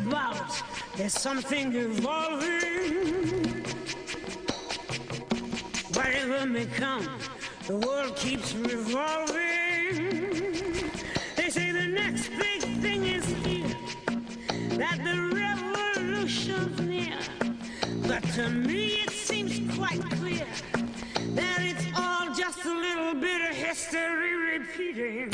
about. There's something evolving. Whatever may come, the world keeps revolving. They say the next big thing is here, that the revolution's near. But to me it seems quite clear that it's all just a little bit of history repeating.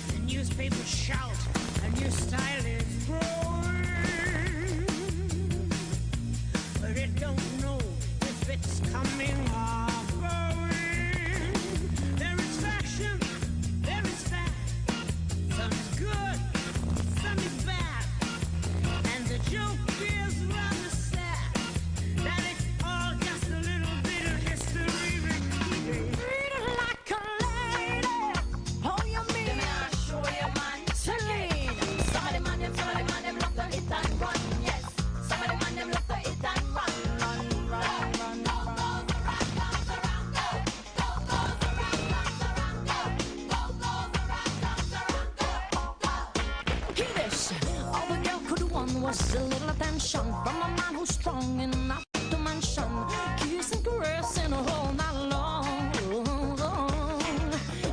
The newspapers shout, a new style is growing, but it don't know if it's coming or going. There is fashion, there is fact. Some is good, some is bad. And the joke is rather sad, that it's all just a little bit of history repeating. Treat her like a lady, oh you mean? Then I'll show you man, Celine. Some of them love to hit and run, yes. Some of them love to hit and run, run, run, run, run. Hear this. All the girl could want was a little attention from a man who's strong enough to mention kiss and caress and a whole night long.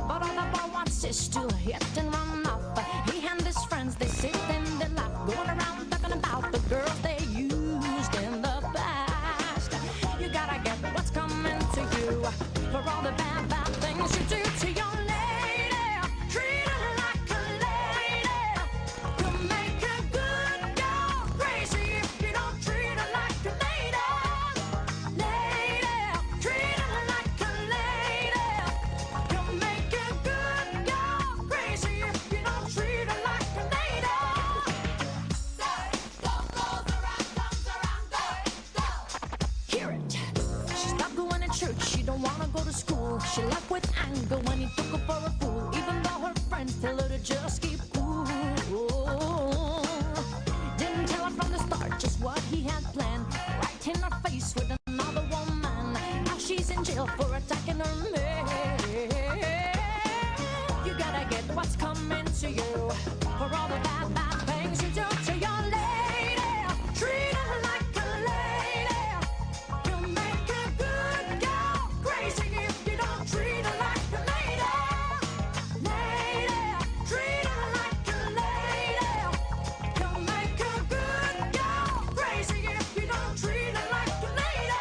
But all the boy wants is to hit and run off. He and his friends, they sit and they laugh, going around talking about the girls they used in the past. You gotta get what's coming to you for all the bad, bad things you do to your lady. Treat her like a lady. You make a good girl crazy if you don't treat her like a lady. Lady, treat her like a lady. You make a good girl crazy if you don't treat her like a lady. Hear it. She stopped going to church. She don't wanna go to school. She left with anger when he took her for a fool, even though her friends tell her to just keep cool. Didn't tell her from the start just what he had planned. Right in her face with another woman. Now she's in jail for attacking her man. You gotta get what's coming to you for all the bad, bad things you do to your lady. Treat her like a lady. You make a good girl crazy if you don't treat her like a lady. Lady, treat her like a lady. You make a good girl crazy if you don't treat her like a lady.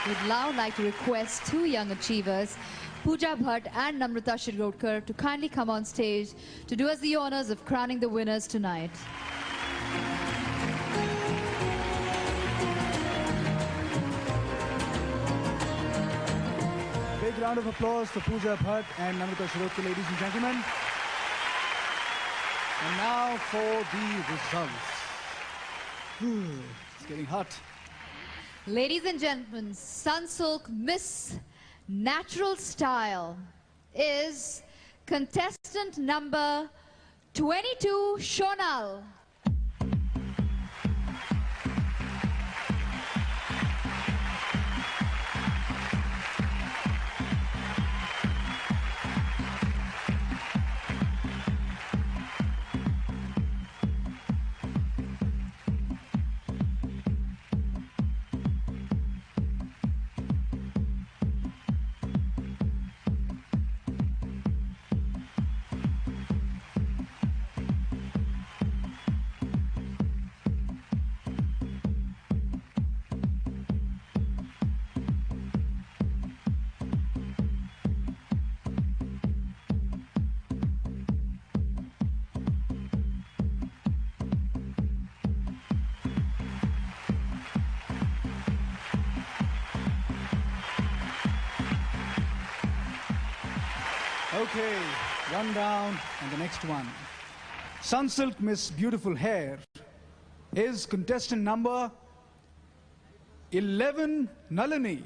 We'd now like to request two young achievers, Pooja Bhatt and Namrata Shirgodkar, to kindly come on stage to do us the honors of crowning the winners tonight. Big round of applause for Pooja Bhatt and Namrata Shirgodkar, ladies and gentlemen. And now for the results. It's getting hot. Ladies and gentlemen, Sunsilk Miss Natural Style is contestant number 22, Shonal. Okay, one down and the next one. Sunsilk Miss Beautiful Hair is contestant number 11, Nalini.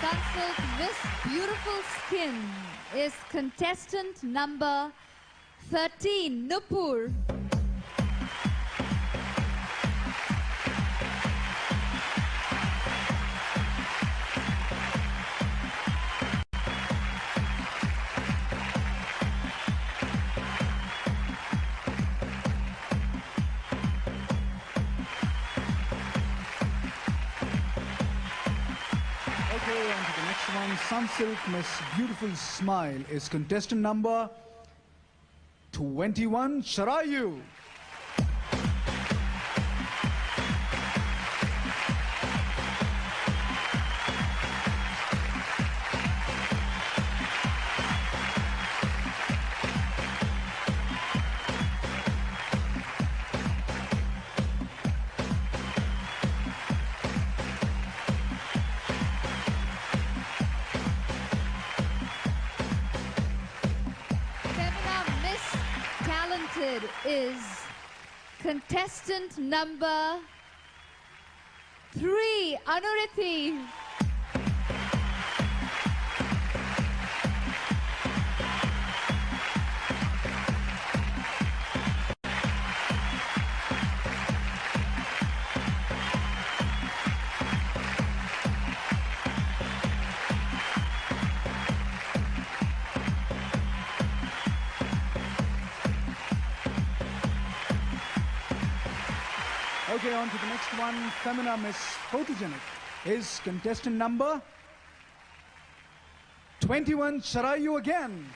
Sunsilk Miss Beautiful Skin is contestant number 13, Nupur. Okay, on to the next one. Sunsilk Miss Beautiful Smile is contestant number 21, Sharayu. Femina Miss Talented is contestant number 3, Anuriti. Okay, on to the next one. Femina Miss Photogenic is contestant number 21, Sharayu again.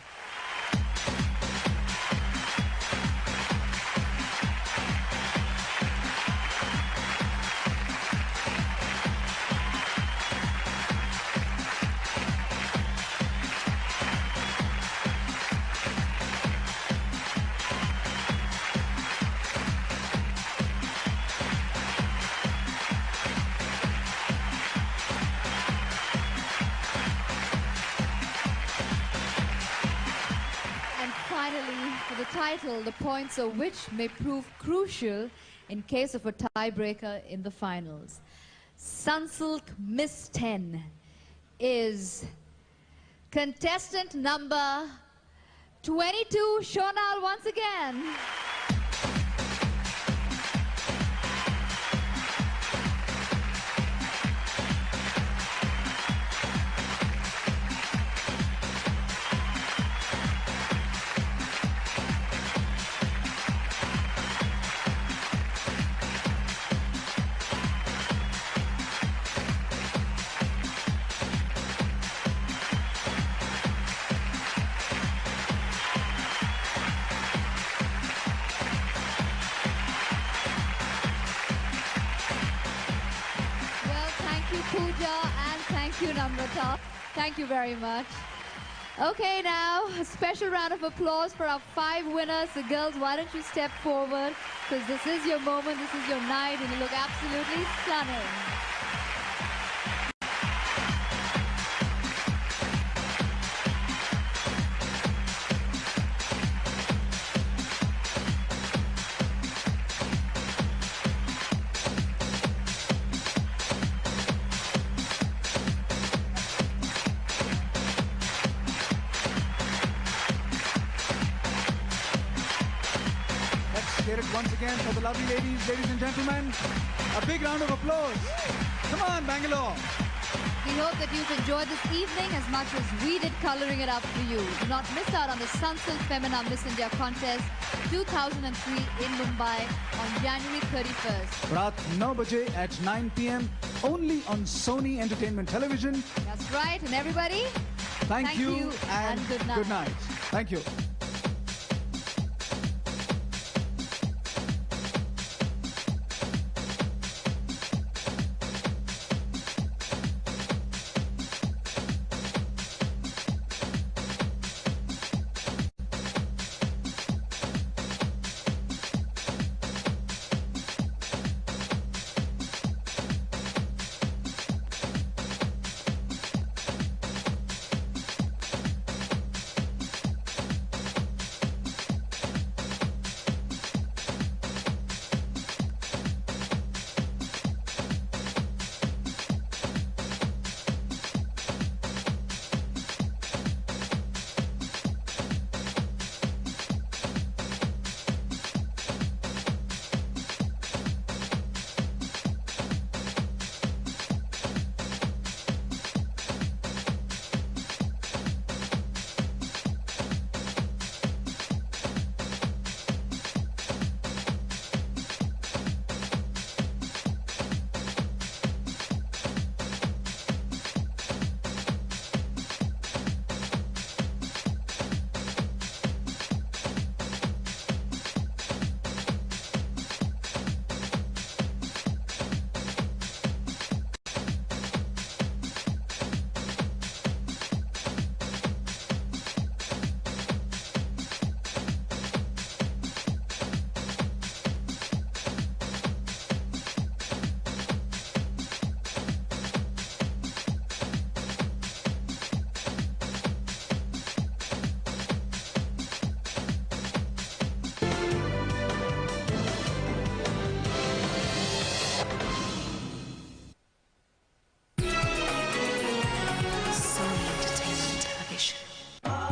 Finally, for the title, the points of which may prove crucial in case of a tiebreaker in the finals. Sunsilk Miss 10 is Contestant number 22, Shonal once again. Thank you very much. Okay, now a special round of applause for our 5 winners. The girls, why don't you step forward? Because this is your moment, this is your night, and you look absolutely stunning. Once again for the lovely ladies and gentlemen, a big round of applause. Come on, Bangalore. We hope that you've enjoyed this evening as much as we did coloring it up for you. Do not miss out on the Sunsilk Femina Miss India contest 2003 in Mumbai on January 31st. Raat 9 baje at 9 p.m. only on Sony Entertainment Television. That's right, and everybody, thank you and good night. Good night. Thank you.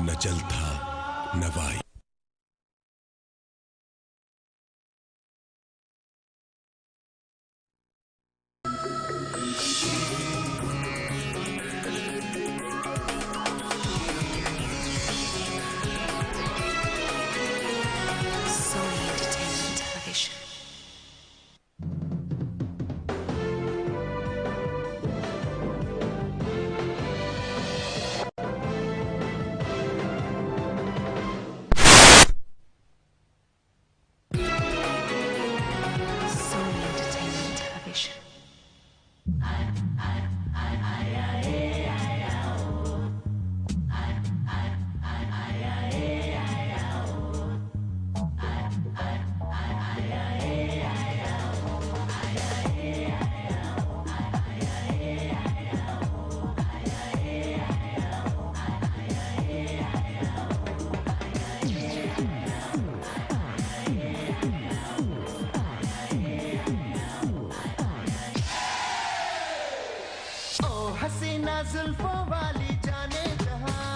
न जल था न वायु। जुल्फों वाली जाने जहां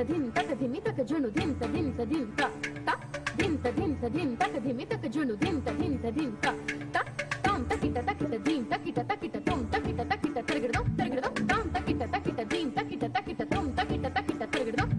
dim tak dhimi tak junu dim ta ta dim tak dhimi tak junu dim ta ta tom takita dim takita tom takita targidam tam takita dim takita tom takita targidam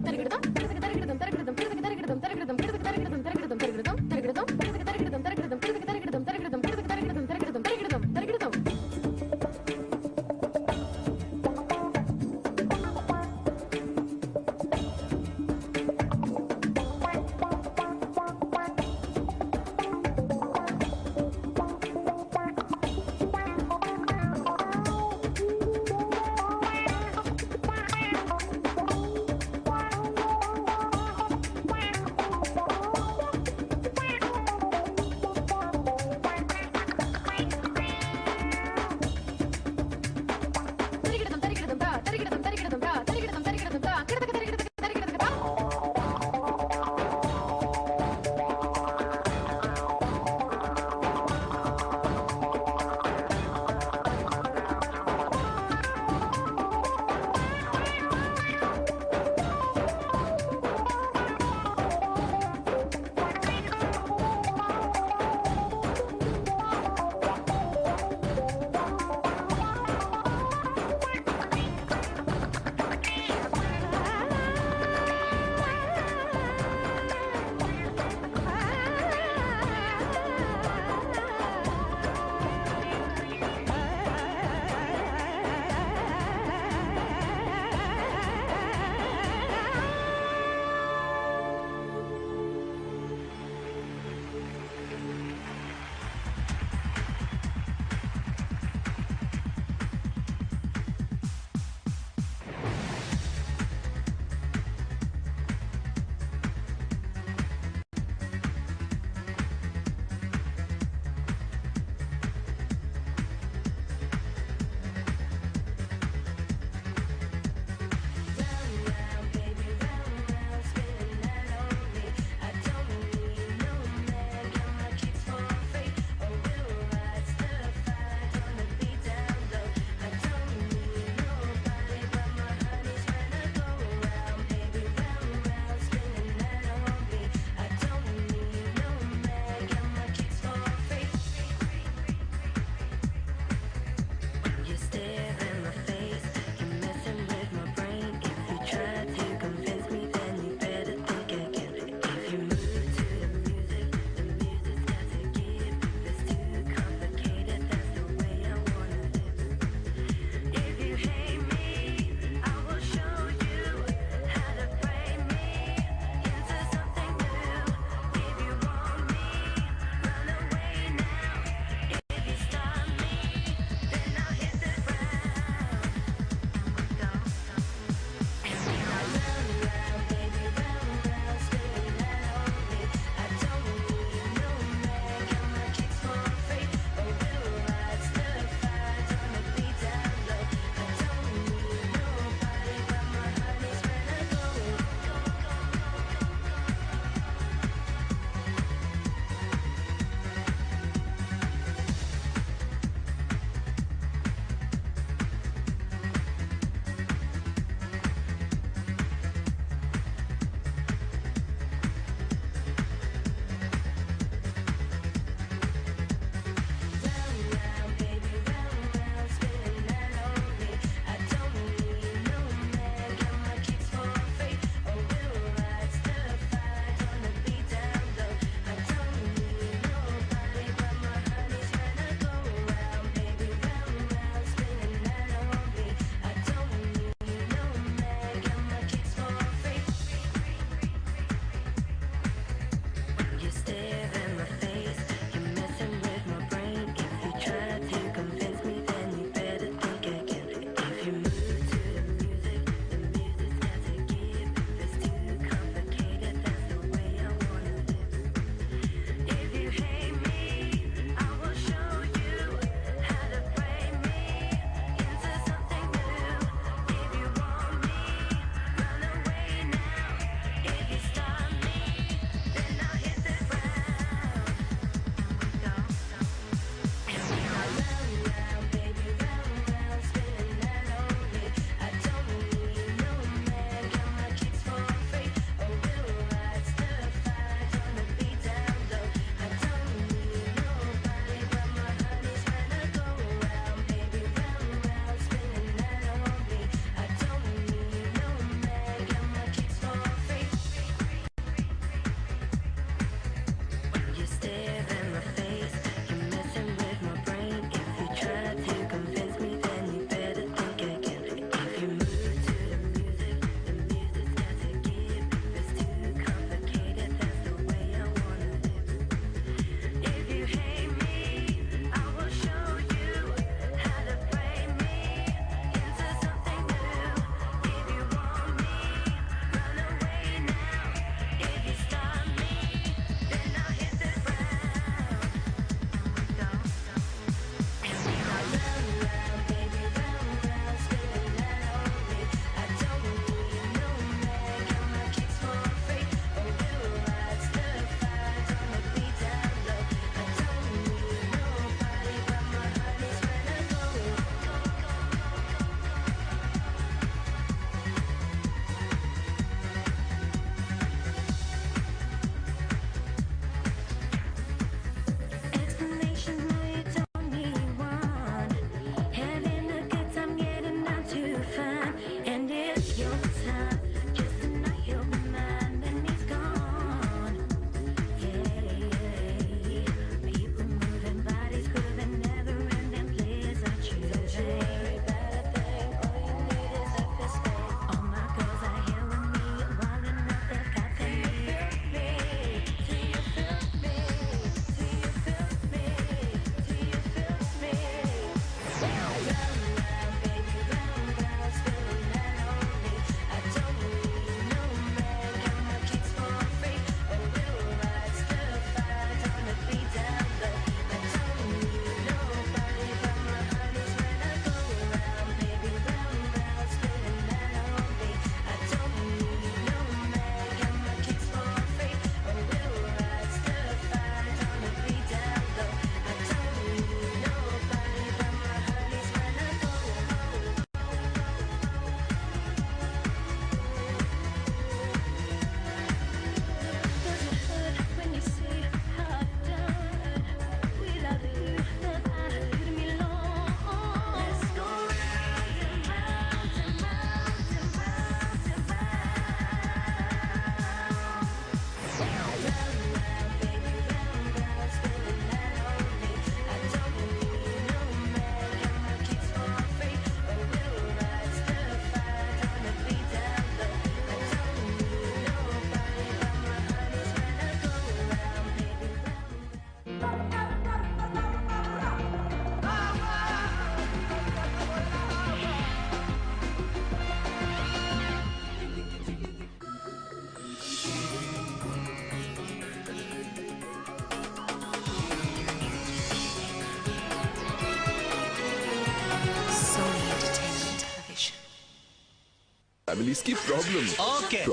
families की problem okay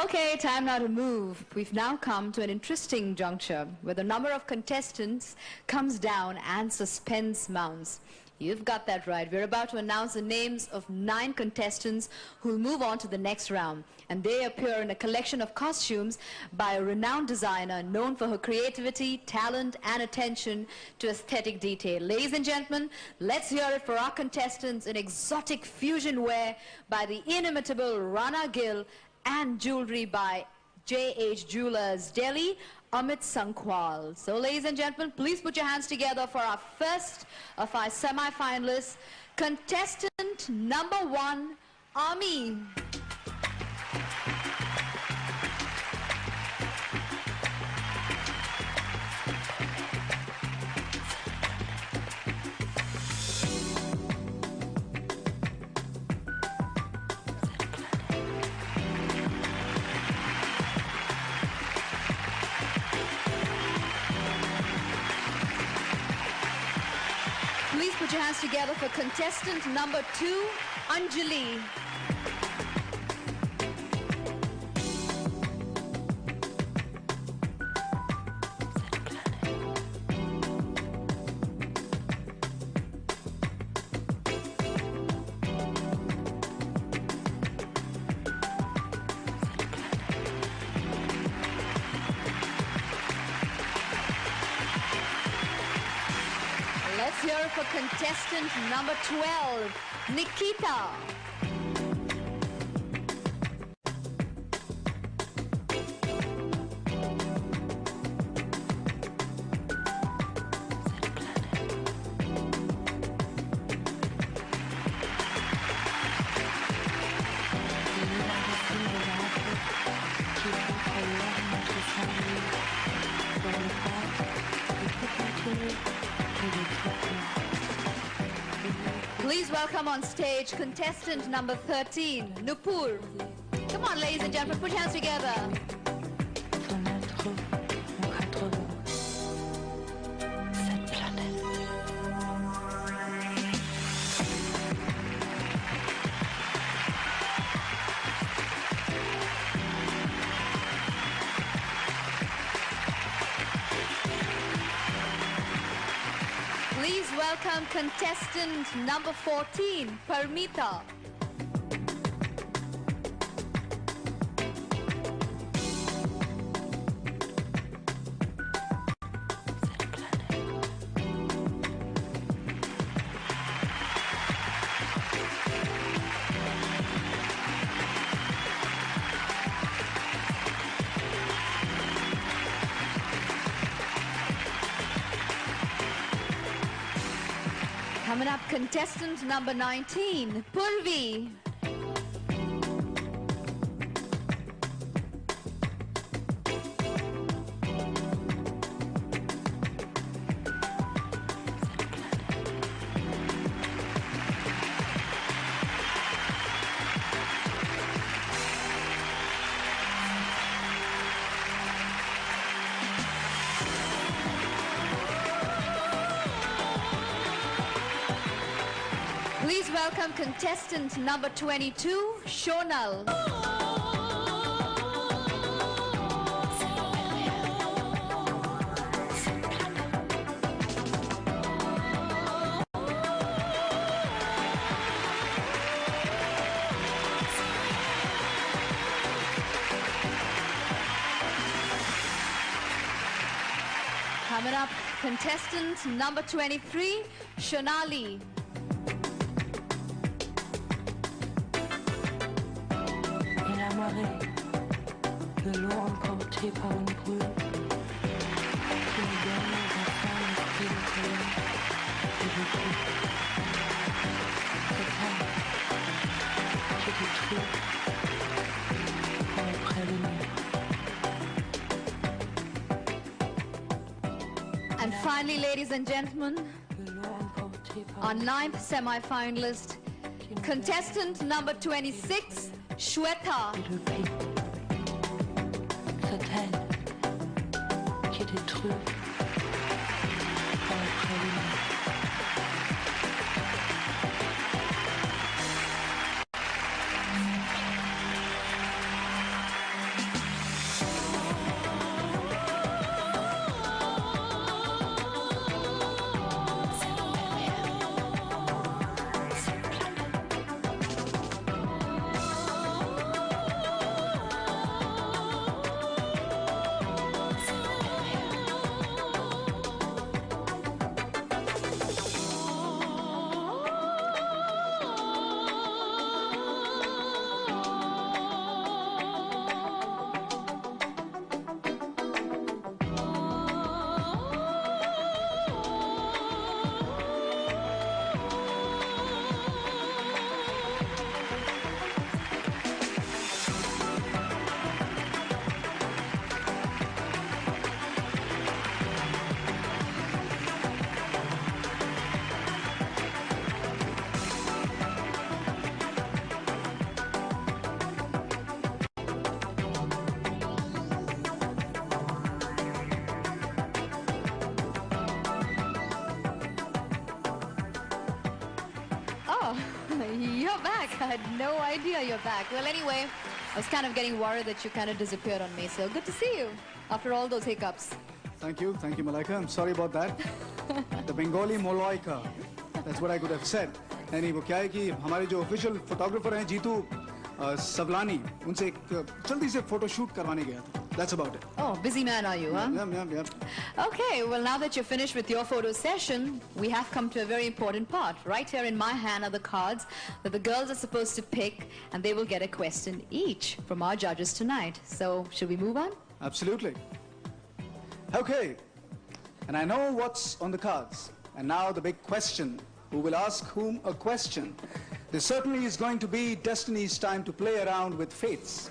Okay, time now to move. We've now come to an interesting juncture where the number of contestants comes down and suspense mounts. You've got that right. We're about to announce the names of 9 contestants who'll move on to the next round. And they appear in a collection of costumes by a renowned designer known for her creativity, talent, and attention to aesthetic detail. Ladies and gentlemen, let's hear it for our contestants in exotic fusion wear by the inimitable Rana Gill and jewelry by J.H. Jewelers, Delhi, Amit Sankwal. So, ladies and gentlemen, please put your hands together for our first of our semi-finalists, contestant number 1, Ami. Please put your hands together for contestant number 2, Anjali. Let's hear it for contestant number 12, Nikita. Please welcome on stage contestant number 13, Nupur. Come on, ladies and gentlemen, put your hands together. Please welcome contestant number 14, Parmita. Coming up, contestant number 19, Purvi. Please welcome contestant number 22, Shonal. Coming up, contestant number 23, Shonali. De l'eau emportée par une brume qui me donne finally, ladies and gentlemen, our 9th semi-finalist, contestant number 26, Shweta. You're back. I had no idea you're back. Well, anyway, I was kind of getting worried that you kind of disappeared on me. So good to see you after all those hiccups. Thank you, Malaika. I'm sorry about that. The Bengali Moloika. That's what I could have said. नहीं वो क्या है कि हमारे जो official photographer हैं जीतू सवलानी उनसे एक जल्दी से photo shoot करवाने गया था. That's about it. Oh, busy man are you, huh? Yeah. Okay, well, now that you're finished with your photo session, we have come to a very important part. Right here in my hand are the cards that the girls are supposed to pick, and they will get a question each from our judges tonight. So, should we move on? Absolutely. Okay, and I know what's on the cards. And now the big question. Who will ask whom a question? This certainly is going to be Destiny's time to play around with fates.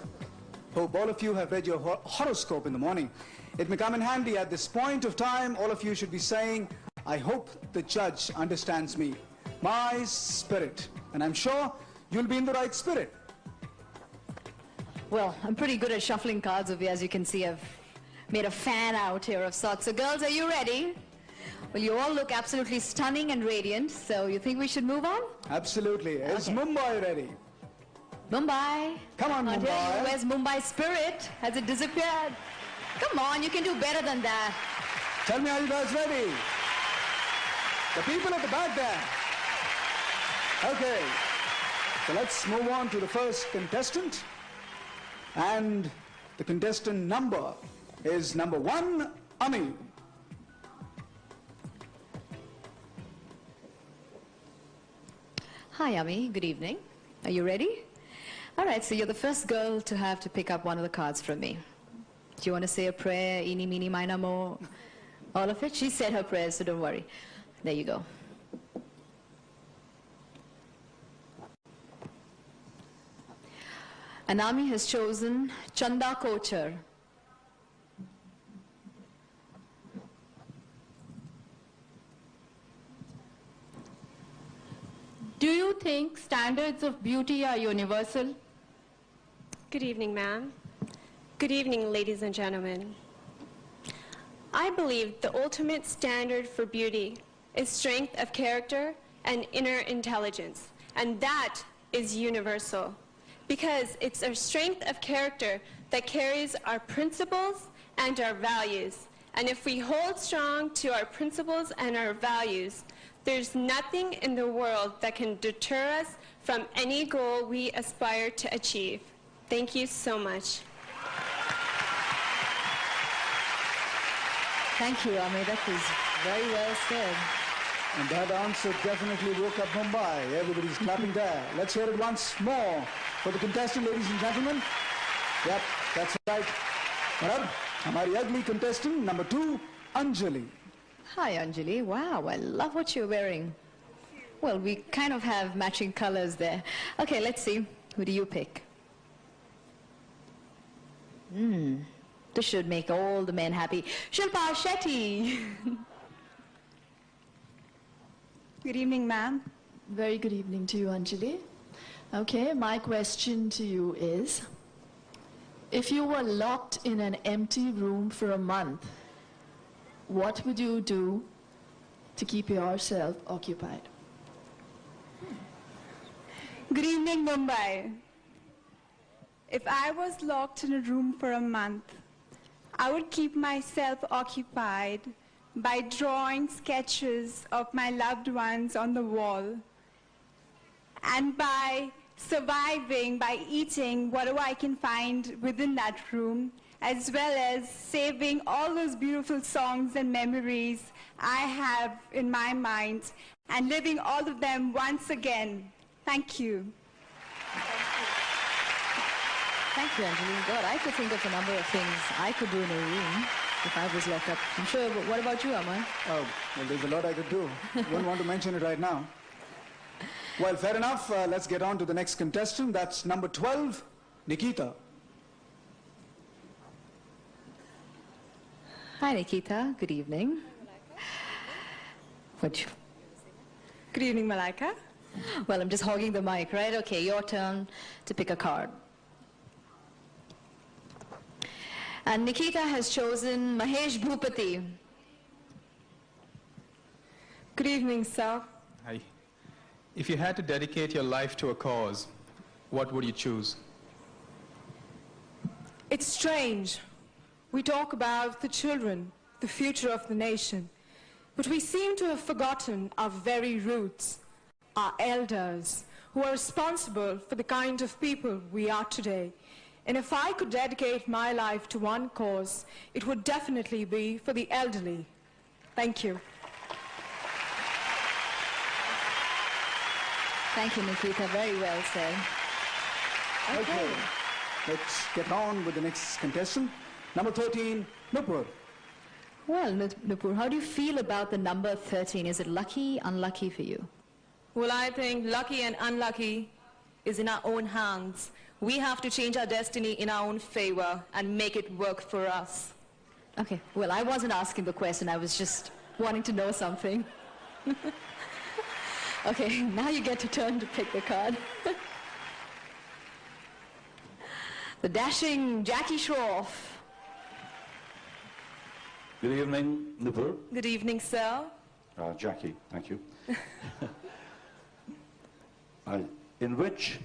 Hope all of you have read your horoscope in the morning. It may come in handy at this point of time. All of you should be saying, I hope the judge understands me. My spirit. And I'm sure you'll be in the right spirit. Well, I'm pretty good at shuffling cards over here. As you can see, I've made a fan out here of sorts. So girls, are you ready? Well, you all look absolutely stunning and radiant. So you think we should move on? Absolutely. Is Mumbai ready? Mumbai. Come on, Mumbai. Where's Mumbai's spirit? Has it disappeared? Come on, you can do better than that. Tell me, are you guys ready? The people at the back there. Okay. So let's move on to the first contestant. And the contestant number is number 1, Ami. Hi, Ami. Good evening. Are you ready? All right, so you're the first girl to have to pick up one of the cards from me. Do you want to say a prayer, eeny, meeny, miny, mo, all of it? She said her prayers, so don't worry. There you go. Anami has chosen Chanda Kochar. Do you think standards of beauty are universal? Good evening, ma'am. Good evening, ladies and gentlemen. I believe the ultimate standard for beauty is strength of character and inner intelligence, and that is universal because it's our strength of character that carries our principles and our values. And if we hold strong to our principles and our values, there's nothing in the world that can deter us from any goal we aspire to achieve. Thank you so much. Thank you, Ami. That was very well said. And that answer definitely woke up Mumbai. Everybody's clapping there. Let's hear it once more for the contestant, ladies and gentlemen. Yep, that's right. Well, हमारी ugly contestant, number 2, Anjali. Hi, Anjali. Wow, I love what you're wearing. Well, we kind of have matching colors there. Okay, let's see. Who do you pick? This should make all the men happy. Shilpa Shetty. Good evening, ma'am. Very good evening to you, Anjali. Okay, my question to you is, if you were locked in an empty room for a month, what would you do to keep yourself occupied? Good evening, Mumbai. If I was locked in a room for a month, I would keep myself occupied by drawing sketches of my loved ones on the wall, and by surviving by eating whatever I can find within that room, as well as saving all those beautiful songs and memories I have in my mind and living all of them once again. Thank you. Thank you, Anjali. God, I could think of a number of things I could do in a room if I was locked up. I'm sure, but what about you, Aman? Oh, well, there's a lot I could do. Wouldn't want to mention it right now. Well, fair enough. Let's get on to the next contestant. That's number 12, Nikita. Hi, Nikita. Good evening. Good evening, Malaika. Well, I'm just hogging the mic, right? Okay, your turn to pick a card. And Nikita has chosen Mahesh Bhupati. Good evening, sir. Hi. If you had to dedicate your life to a cause, what would you choose? It's strange. We talk about the children, the future of the nation, but we seem to have forgotten our very roots, our elders, who are responsible for the kind of people we are today. And if I could dedicate my life to one cause, it would definitely be for the elderly. Thank you. Thank you, Nikita. Very well said. Okay. Let's get on with the next contestant. Number 13, Nupur. Well, Nupur, how do you feel about the number 13? Is it lucky, unlucky for you? Well, I think lucky and unlucky is in our own hands. We have to change our destiny in our own favor and make it work for us. Okay, well, I wasn't asking the question. I was just wanting to know something. Okay, now you get to turn to pick the card. The dashing Jackie Shroff. Good evening, Nupur. Good evening, sir. Jackie, thank you. In which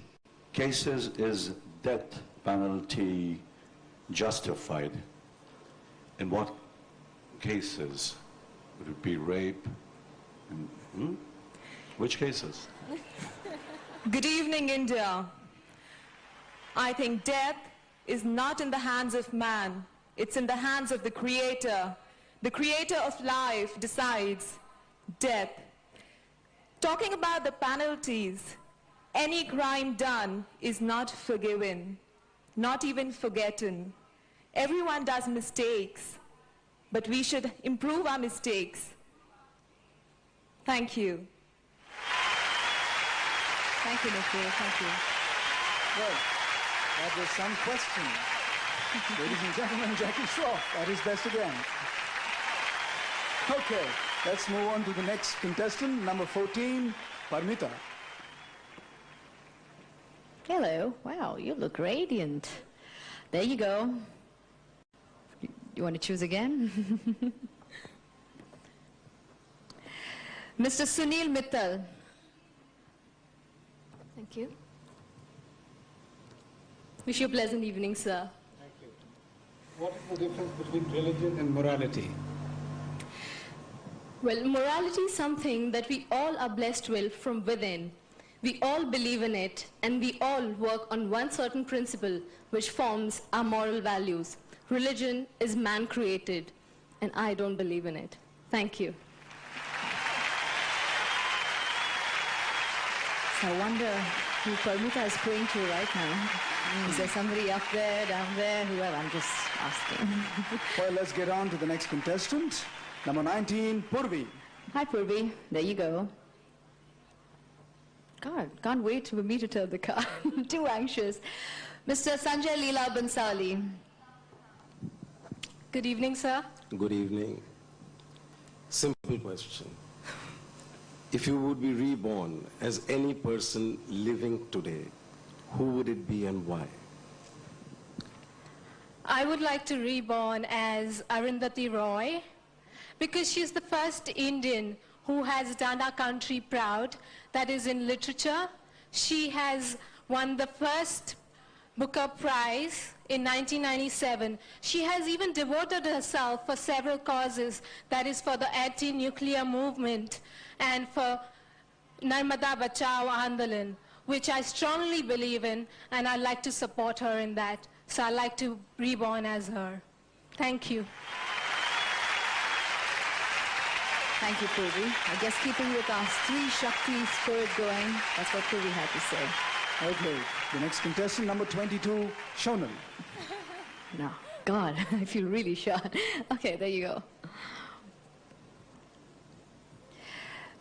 cases is death penalty justified? In what cases? Would it be rape? Which cases? Good evening, India. I think death is not in the hands of man. It's in the hands of the Creator. The Creator of life decides death. Talking about the penalties, any crime done is not forgiven, not even forgotten. Everyone does mistakes, but we should improve our mistakes. Thank you. Thank you, Nikita. Thank you. Well, that was some question. Ladies and gentlemen, Jackie Shroff at his best again. Okay, let's move on to the next contestant, number 14, Parmita. Hello. Wow, you look radiant. There you go. You want to choose again? Mr. Sunil Mittal. Thank you. Wish you a pleasant evening, sir. Thank you. What is the difference between religion and morality? Well, morality is something that we all are blessed with from within. We all believe in it, and we all work on one certain principle which forms our moral values. Religion is man-created, and I don't believe in it. Thank you. So I wonder who Parmita is praying to right now. Is there somebody up there, down there, whoever? I'm just asking. Well, let's get on to the next contestant. Number 19, Purvi. Hi, Purvi. There you go. God, can't wait for me to turn the card. I'm too anxious. Mr. Sanjay Leela Bansali. Good evening, sir. Good evening. Simple question. If you would be reborn as any person living today, who would it be and why? I would like to reborn as Arundhati Roy because she's the first Indian who has done our country proud, that is in literature. She has won the first Booker Prize in 1997. She has even devoted herself for several causes, that is for the anti-nuclear movement and for Narmada Bachao Andolan, which I strongly believe in, and I'd like to support her in that. So I'd like to reborn as her. Thank you. Thank you, Purvi. I guess keeping with our Stree Shakti spirit going, that's what Purvi had to say. Okay, the next contestant, number 22, Shonal. No, God, I feel really shy. Okay, there you go.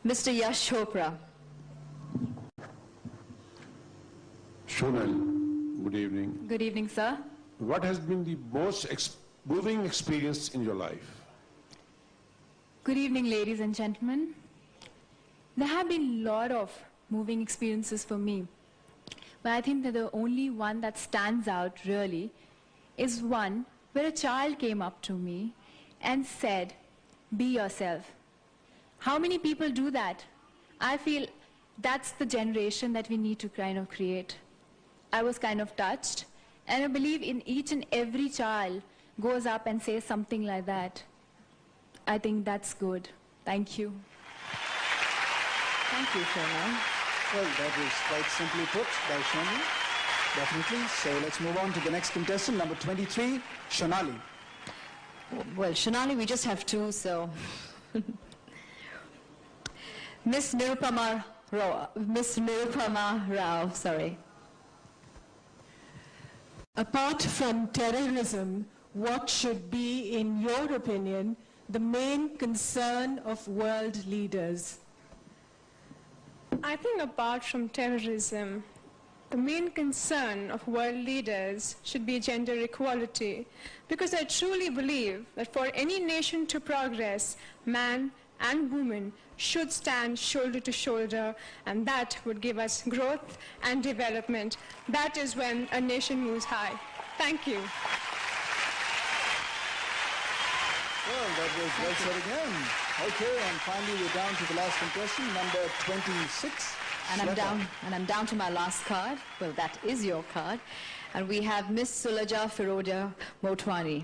Mr. Yash Chopra. Shonal, good evening. Good evening, sir. What has been the most moving experience in your life? Good evening, ladies and gentlemen. There have been a lot of moving experiences for me, but I think that the only one that stands out really is one where a child came up to me and said, "Be yourself." How many people do that? I feel that's the generation that we need to kind of create. I was kind of touched, and I believe in each and every child goes up and says something like that. I think that's good. Thank you. Thank you, Shonal. Well, that was quite simply put by Shonal, definitely. So let's move on to the next contestant, number 23, Shonali. Well, Shonali, we just have two, so... Miss Nirupama Rao, sorry. Apart from terrorism, what should be, in your opinion, the main concern of world leaders? I think apart from terrorism, the main concern of world leaders should be gender equality, because I truly believe that for any nation to progress, man and woman should stand shoulder to shoulder, and that would give us growth and development. That is when a nation moves high. Thank you. Well, that was well said again. Okay, and finally we're down to the last contestant, number 26. And I'm down to my last card. Well, that is your card. And we have Miss Sulaja Firodia Motwani.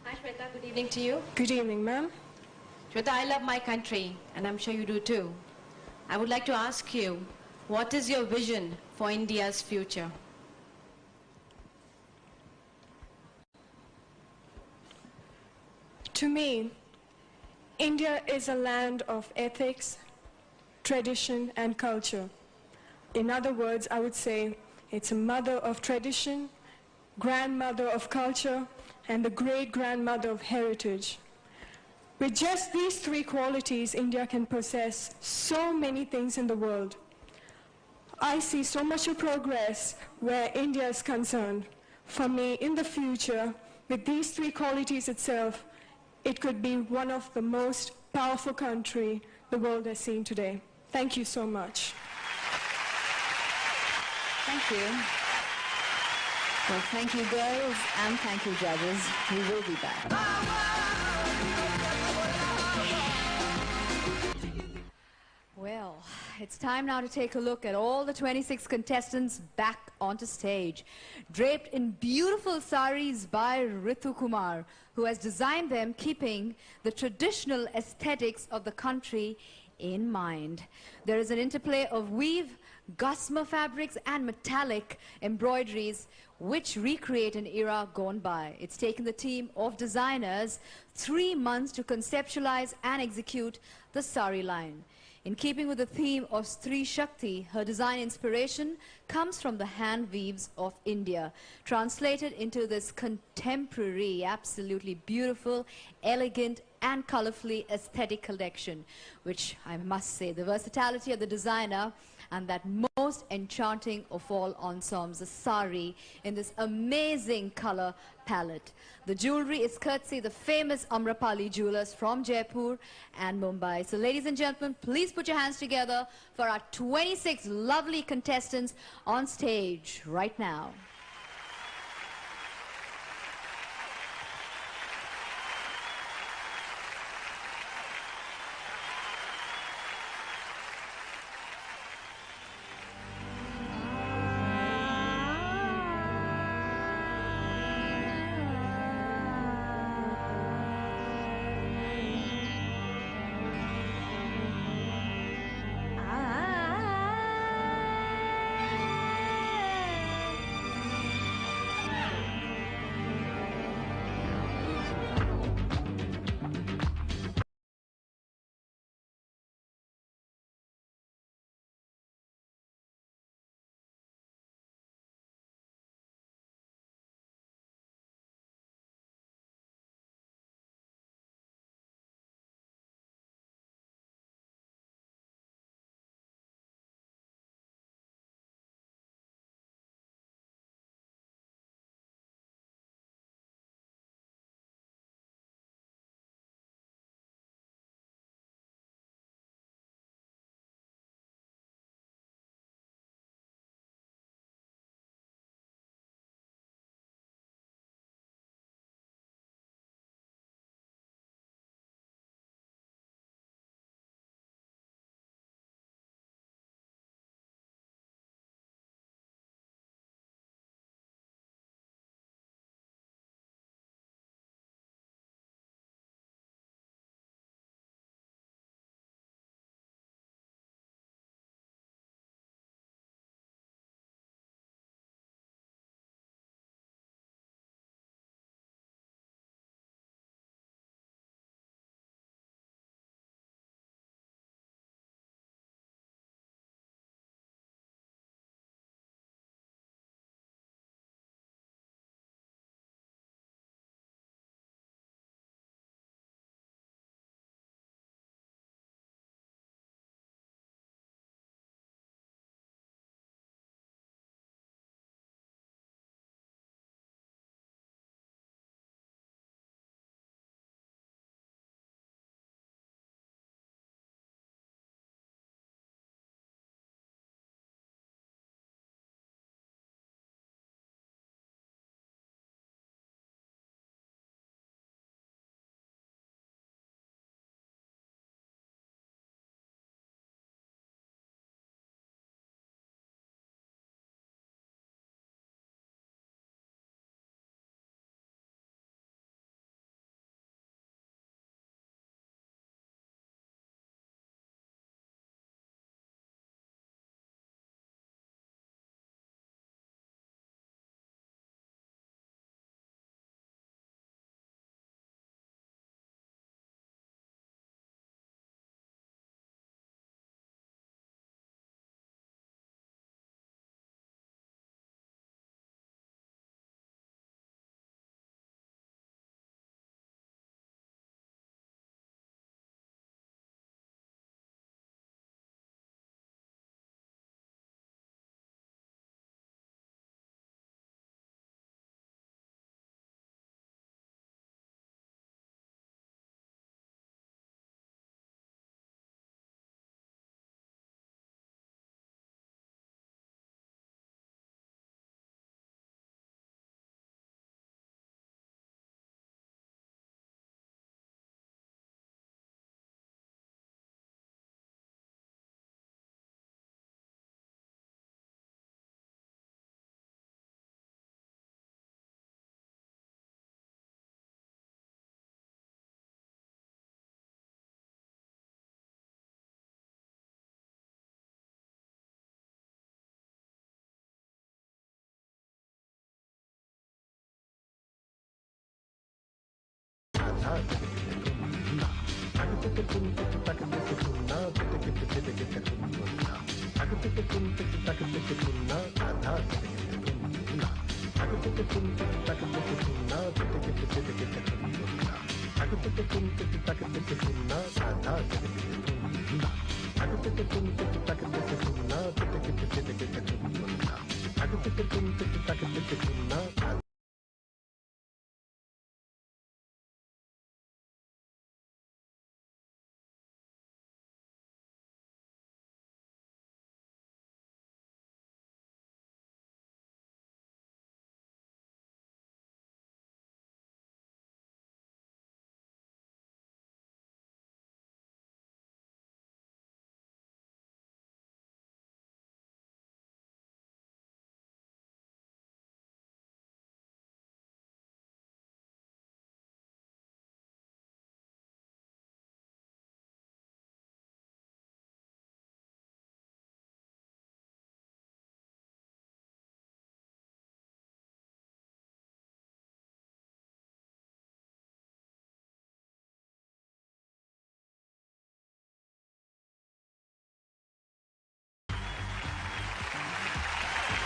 Hi, Shweta. Good evening to you. Good evening, ma'am. Shweta, I love my country, and I'm sure you do too. I would like to ask you, what is your vision for India's future? To me, India is a land of ethics, tradition, and culture. In other words, I would say it's a mother of tradition, grandmother of culture, and the great-grandmother of heritage. With just these three qualities, India can possess so many things in the world. I see so much of progress where India is concerned. For me, in the future, with these three qualities itself, it could be one of the most powerful country the world has seen today. Thank you so much. Thank you. Well, thank you, girls, and thank you, judges. We will be back. Well, it's time now to take a look at all the 26 contestants back onto stage, draped in beautiful saris by Ritu Kumar, who has designed them keeping the traditional aesthetics of the country in mind. There is an interplay of weave, gossamer fabrics, and metallic embroideries which recreate an era gone by. It's taken the team of designers 3 months to conceptualize and execute the sari line. In keeping with the theme of Stree Shakti, her design inspiration comes from the hand weaves of India, translated into this contemporary, absolutely beautiful, elegant and colorfully aesthetic collection, which I must say, the versatility of the designer and that most enchanting of all ensembles, the sari, in this amazing color palette. The jewelry is courtesy the famous Amrapali jewelers from Jaipur and Mumbai. So ladies and gentlemen, please put your hands together for our 26 lovely contestants on stage right now.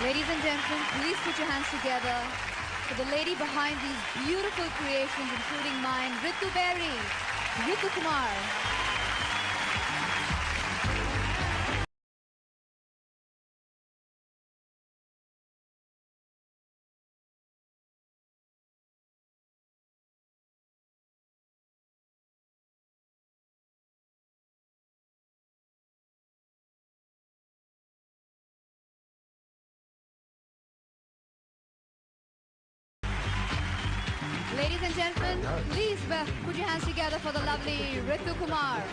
Ladies and gentlemen, please put your hands together for the lady behind these beautiful creations, including mine, Ritu Berry, Ritu Kumar. Ladies and gentlemen, please put your hands together for the lovely Ritu Kumar.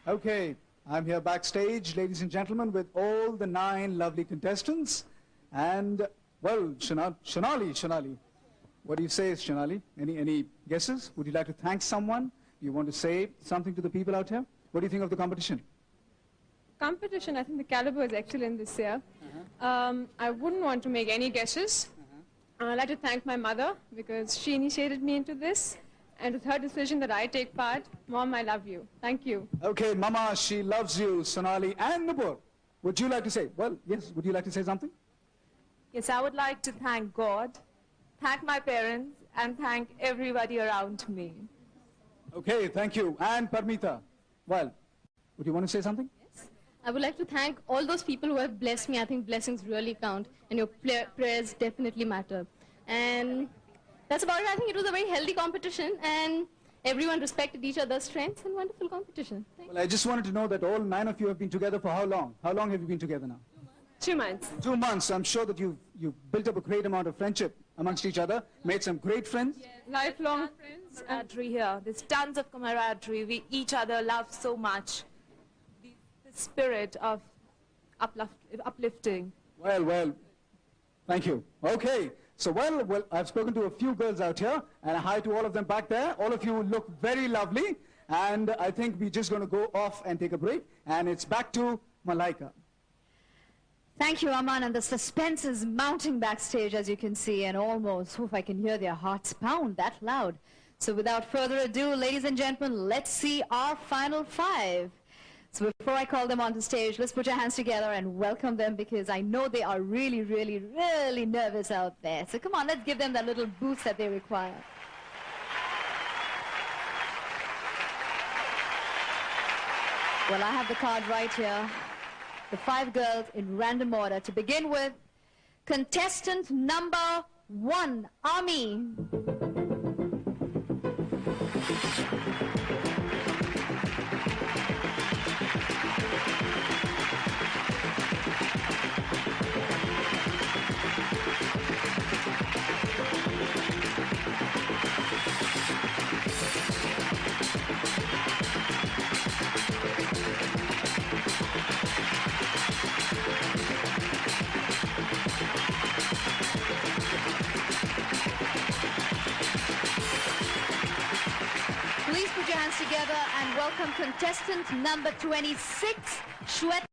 Okay, I'm here backstage, ladies and gentlemen, with all the 9 lovely contestants. And, well, Shonali, what do you say, Shonali? Any guesses? Would you like to thank someone? Do you want to say something to the people out here? What do you think of the competition? Competition, I think the caliber is excellent this year. I wouldn't want to make any guesses. I'd like to thank my mother because she initiated me into this. And with her decision that I take part, Mom, I love you. Thank you. Okay, Mama, she loves you, Sonali and Nupur. Would you like to say? Well, yes, would you like to say something? Yes, I would like to thank God, thank my parents, and thank everybody around me. Okay, thank you. And Parmita, well, would you want to say something? Yes. I would like to thank all those people who have blessed me. I think blessings really count, and your prayers definitely matter. And that's about it. I think it was a very healthy competition, and everyone respected each other's strengths, and wonderful competition. Well, I just wanted to know that all 9 of you have been together for how long? How long have you been together now? 2 months. 2 months. I'm sure that you've built up a great amount of friendship amongst each other, made some great friends. Yes. Lifelong friends. Camaraderie here. There's tons of camaraderie. We each other love so much. The spirit of uplifting. Well, thank you. Okay. So, well, I've spoken to a few girls out here, and a hi to all of them back there. All of you look very lovely, and I think we're just going to go off and take a break, and it's back to Malaika. Thank you, Aman, and the suspense is mounting backstage, as you can see, and almost, I can hear their hearts pound that loud. So without further ado, ladies and gentlemen, let's see our final 5. So before I call them onto stage, let's put your hands together and welcome them, because I know they are really, really, really nervous out there. So come on, let's give them that little boost that they require. Well, I have the card right here. The 5 girls in random order. To begin with, contestant number 1, Ami. Please put your hands together and welcome contestant number 26, Shweta.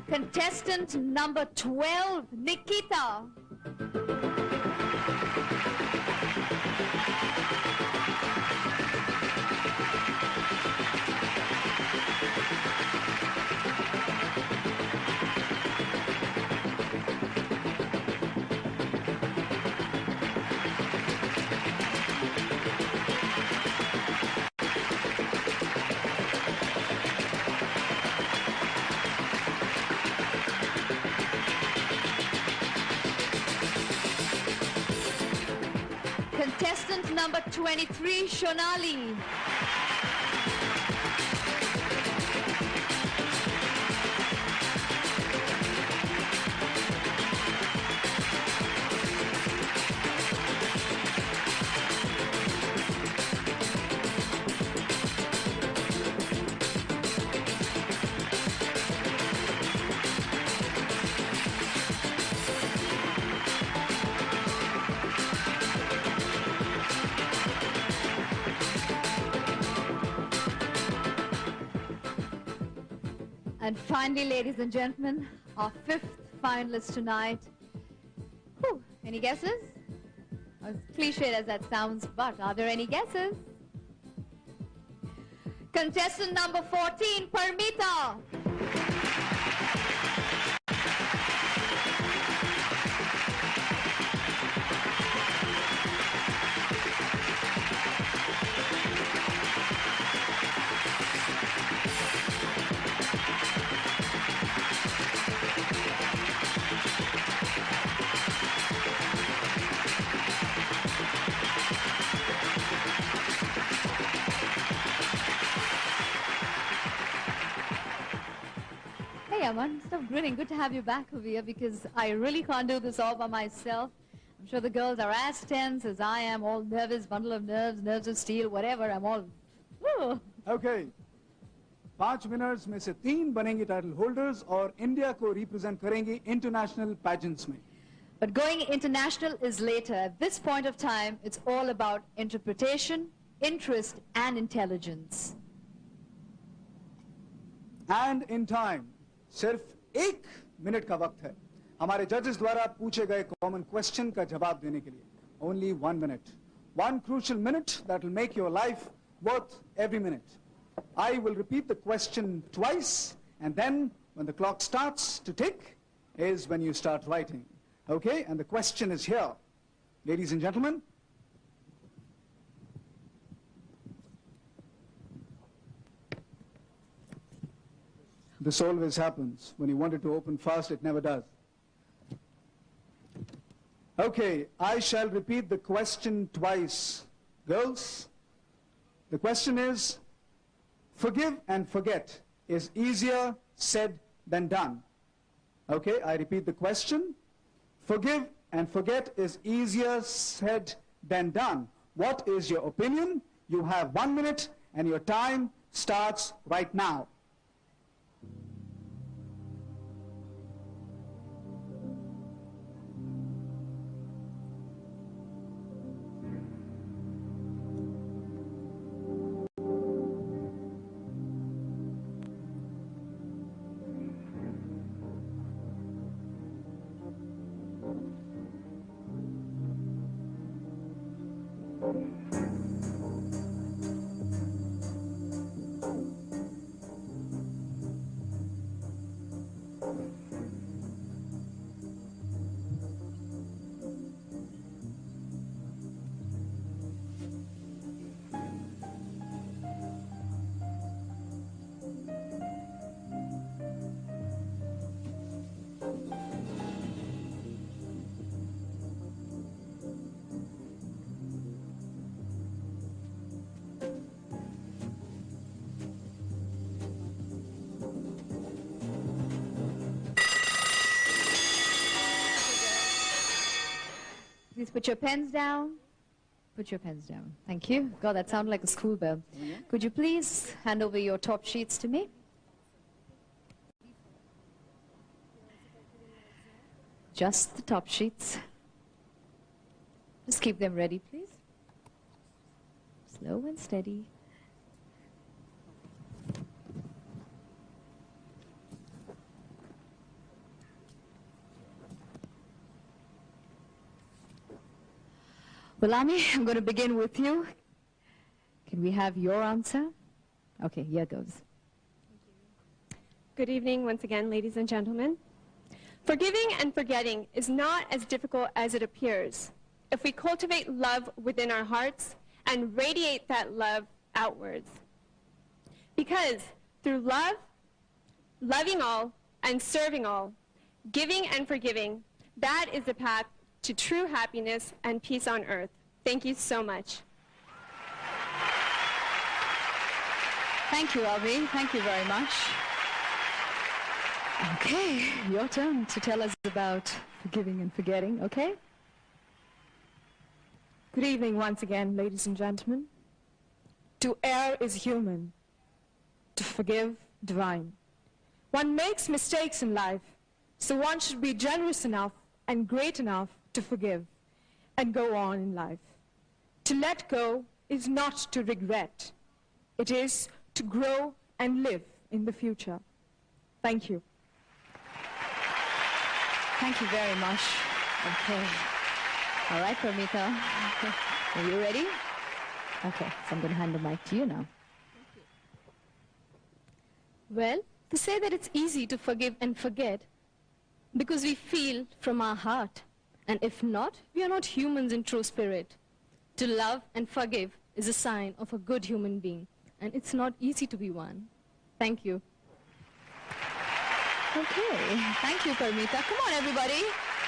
Contestant number 12, Nikita. Contestant number 23, Shonali. And finally, ladies and gentlemen, our 5th finalist tonight. Whew, any guesses? As cliched as that sounds, but are there any guesses? Contestant number 14, Parmita. Hey Aman, stop grinning. Good to have you back over here, because I really can't do this all by myself. I'm sure the girls are as tense as I am, all nervous, bundle of nerves, nerves of steel, whatever. I'm all... Woo. Okay. 5 winners में से 3 बनेंगे title holders और India को represent करेंगे international pageants में. But going international is later. At this point of time, it's all about interpretation, interest, and intelligence. And in time, सिर्फ 1 minute का वक्त है हमारे जजेस द्वारा पूछे गए कॉमन क्वेश्चन का जवाब देने के लिए. Only 1 minute. 1 crucial minute that will make your life worth every minute. I will repeat the question twice, and then when the clock starts to tick is when you start writing. Okay? And the question is here. Ladies and gentlemen, this always happens. When you want it to open fast, it never does. Okay, I shall repeat the question twice. Girls, the question is, forgive and forget is easier said than done. Okay, I repeat the question. Forgive and forget is easier said than done. What is your opinion? You have 1 minute and your time starts right now. Please put your pens down. Put your pens down. Thank you. God, that sounded like a school bell. Could you please hand over your top sheets to me? Just the top sheets. Just keep them ready, please. Slow and steady. Well, Ami, I'm going to begin with you. Can we have your answer? Okay, here goes. Good evening once again, ladies and gentlemen. Forgiving and forgetting is not as difficult as it appears if we cultivate love within our hearts and radiate that love outwards. Because through love, loving all, and serving all, giving and forgiving, that is the path to true happiness and peace on earth. Thank you so much. Thank you, Avi. Thank you very much. Okay, your turn to tell us about forgiving and forgetting, okay? Good evening once again, ladies and gentlemen. To err is human, to forgive divine. One makes mistakes in life, so one should be generous enough and great enough to forgive and go on in life. To let go is not to regret. It is to grow and live in the future. Thank you. Thank you very much. Okay. All right, Pramita. Are you ready? Okay, so I'm going to hand the mic to you now. Well, to say that it's easy to forgive and forget because we feel from our heart. And if not, we are not humans in true spirit. To love and forgive is a sign of a good human being. And it's not easy to be one. Thank you. Okay, thank you, Parmita. Come on, everybody.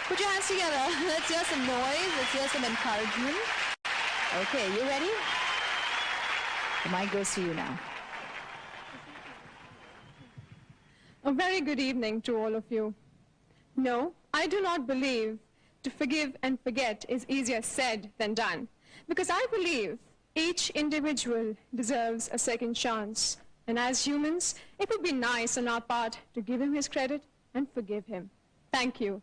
Put your hands together. Let's hear some noise. Let's hear some encouragement. Okay, you ready? The mic goes to you now. A very good evening to all of you. No, I do not believe to forgive and forget is easier said than done, because I believe each individual deserves a second chance. And as humans, it would be nice on our part to give him his credit and forgive him. Thank you.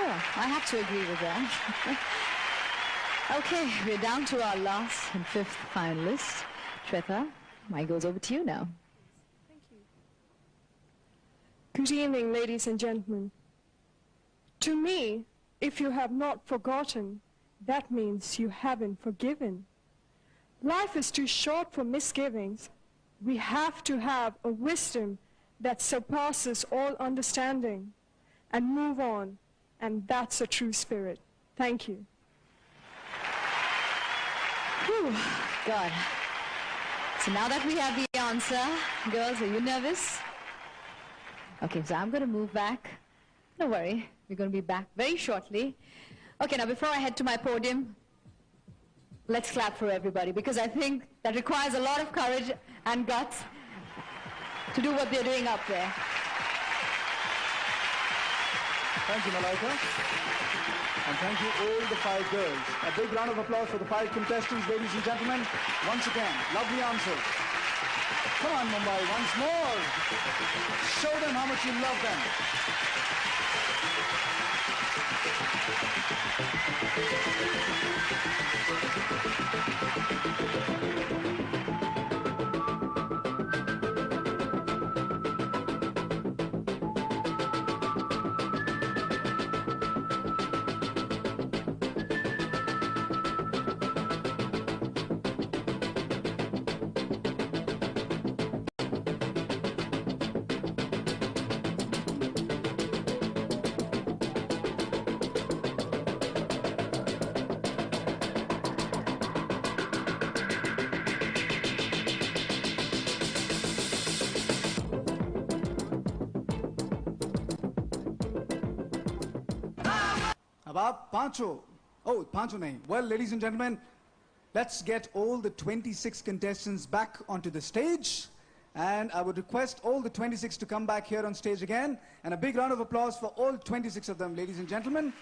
Oh, I have to agree with that. Okay, we're down to our last and fifth finalist. Shweta, mic goes over to you now. Good evening, ladies and gentlemen. To me, if you have not forgotten, that means you haven't forgiven. Life is too short for misgivings. We have to have a wisdom that surpasses all understanding and move on, and that's a true spirit. Thank you. Whew, God. So now that we have the answer, girls, are you nervous? Okay, so I'm going to move back. Don't worry, we're going to be back very shortly. Okay, now before I head to my podium, let's clap for everybody, because I think that requires a lot of courage and guts to do what they're doing up there. Thank you, Malaika. And thank you all the 5 girls. A big round of applause for the 5 contestants, ladies and gentlemen. Once again, lovely answers. Come on, Mumbai, once more. Show them how much you love them. About Pancho. Oh, Pancho nahi. Well, ladies and gentlemen, let's get all the 26 contestants back onto the stage. And I would request all the 26 to come back here on stage again. And a big round of applause for all 26 of them, ladies and gentlemen.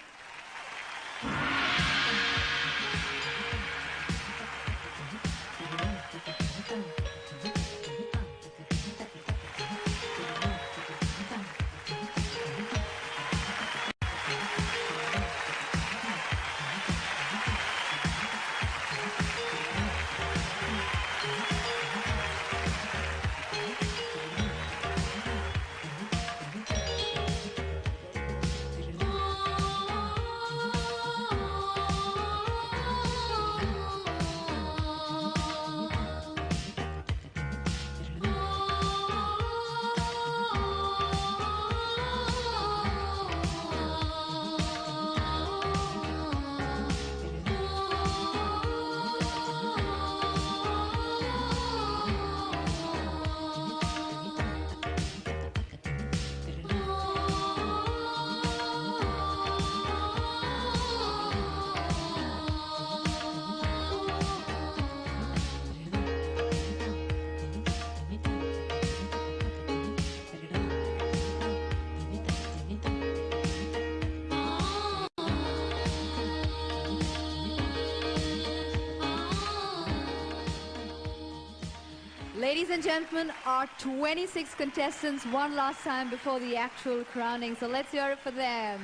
Ladies and gentlemen, our 26 contestants one last time before the actual crowning. So let's hear it for them.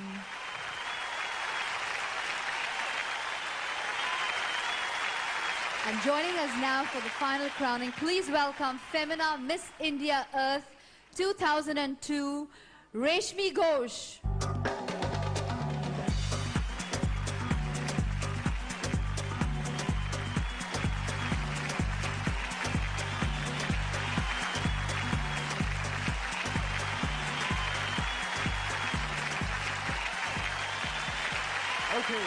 And joining us now for the final crowning, please welcome Femina Miss India Earth 2002, Reshmi Ghosh. Okay,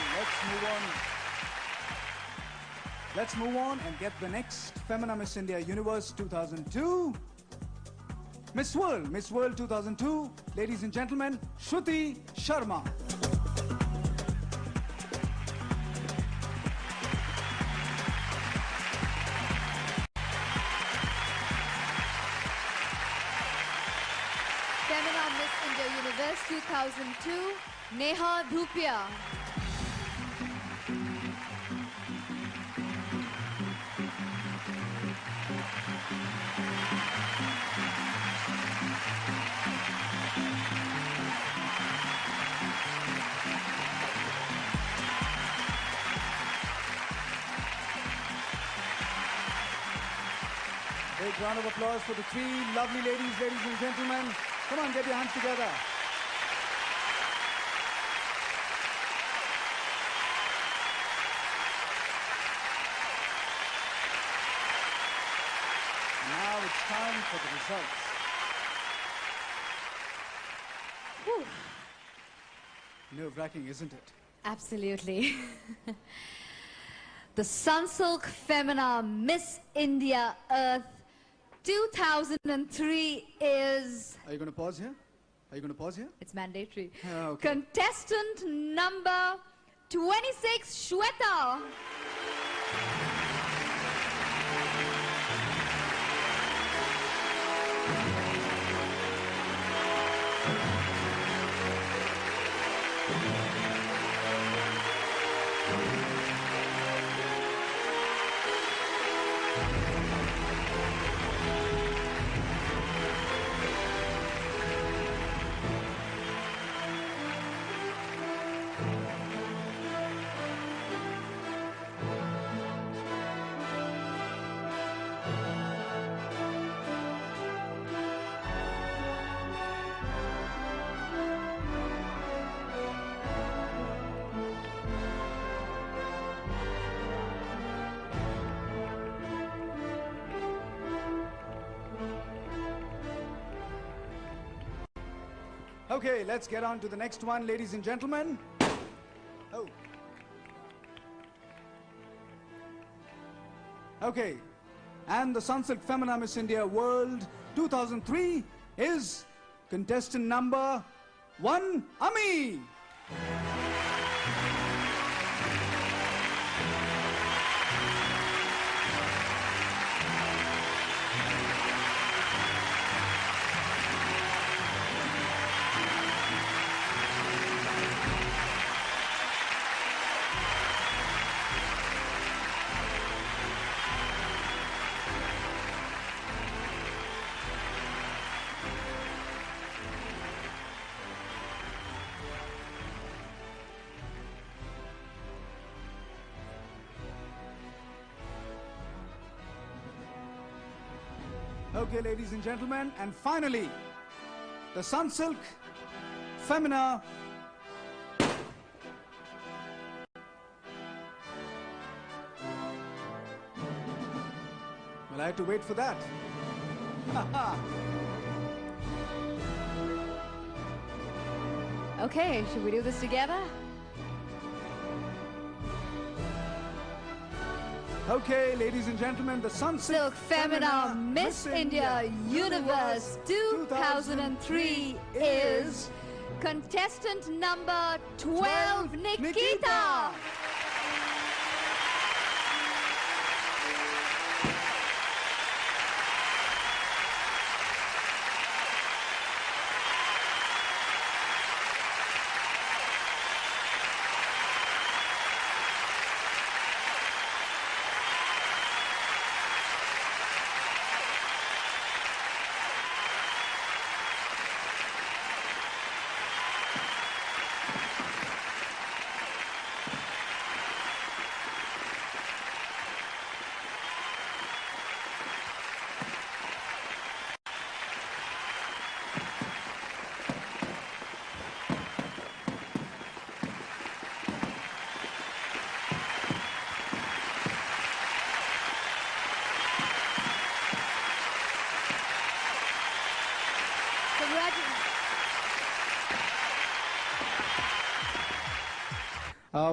let's move on and get the next Femina Miss India Universe 2002. Miss World 2002, ladies and gentlemen, Shruti Sharma. Femina Miss India Universe 2002, Neha Dhupia. Big round of applause for the 3 lovely ladies and gentlemen. Come on, get your hands together. Now it's time for the results. Nerve-wracking, isn't it? Absolutely. The Sunsilk Femina Miss India Earth 2003 is... Are you going to pause here? Are you going to pause here? It's mandatory. Okay. Contestant number 26, Shweta. Okay, let's get on to the next one, ladies and gentlemen. Oh. Okay, and the Sunsilk Femina Miss India World 2003 is contestant number 1, Ami. Okay, ladies and gentlemen, and finally, the Sunsilk Femina. Well, I had to wait for that. Okay, should we do this together? Okay, ladies and gentlemen, the Sunsilk Femina Miss India Universe 2003 is contestant number 12, Nikita.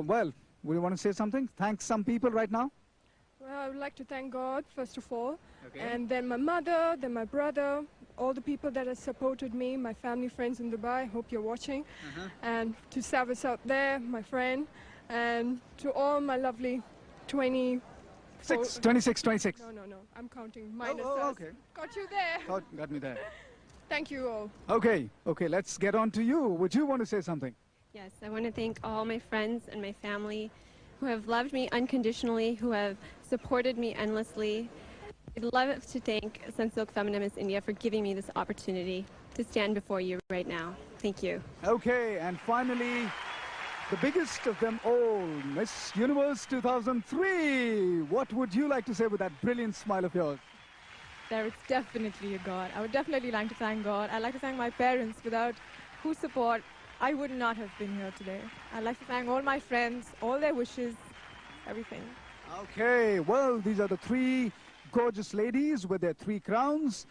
Well, we want to say something? Thank some people right now? Well, I would like to thank God, first of all, Okay. and then my mother, then my brother, all the people that have supported me, my family, friends in Dubai, hope you're watching, and to Savas out there, my friend, and to all my lovely 26. No, I'm counting minus us. Okay. Got you there. Got me there. Thank you all. Okay, let's get on to you. Would you want to say something? Yes, I want to thank all my friends and my family who have loved me unconditionally, who have supported me endlessly. I'd love to thank Sunsilk Femina Miss India for giving me this opportunity to stand before you right now. Thank you. Okay, and finally, the biggest of them all, Miss Universe 2003. What would you like to say with that brilliant smile of yours? There is definitely a God. I would definitely like to thank God. I'd like to thank my parents, without whose support I would not have been here today. I'd like to thank all my friends, all their wishes, everything. Okay, well, these are the 3 gorgeous ladies with their 3 crowns.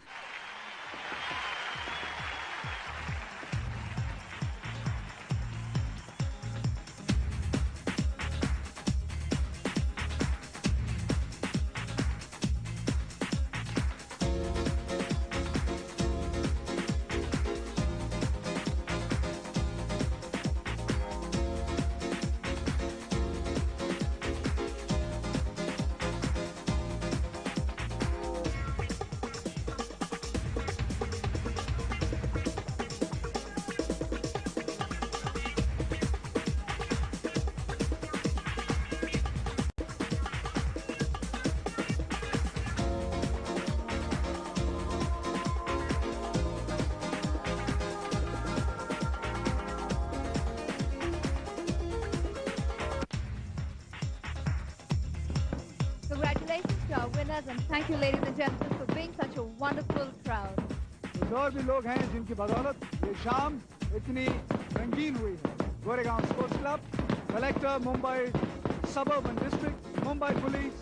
Congratulations to our winners, and thank you, ladies and gentlemen, for being such a wonderful crowd. कुछ और भी लोग हैं जिनकी बदौलत ये शाम इतनी रंगीन हुई है। Goregaon sports club, collector, Mumbai suburban district, Mumbai police,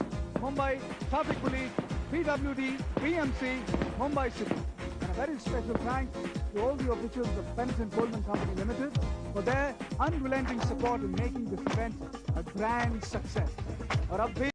Mumbai traffic police, PWD, PMC, Mumbai City. And a very special thanks to all the officials of Benson Coleman Company Limited for their unrelenting support in making this event a grand success. और अब भी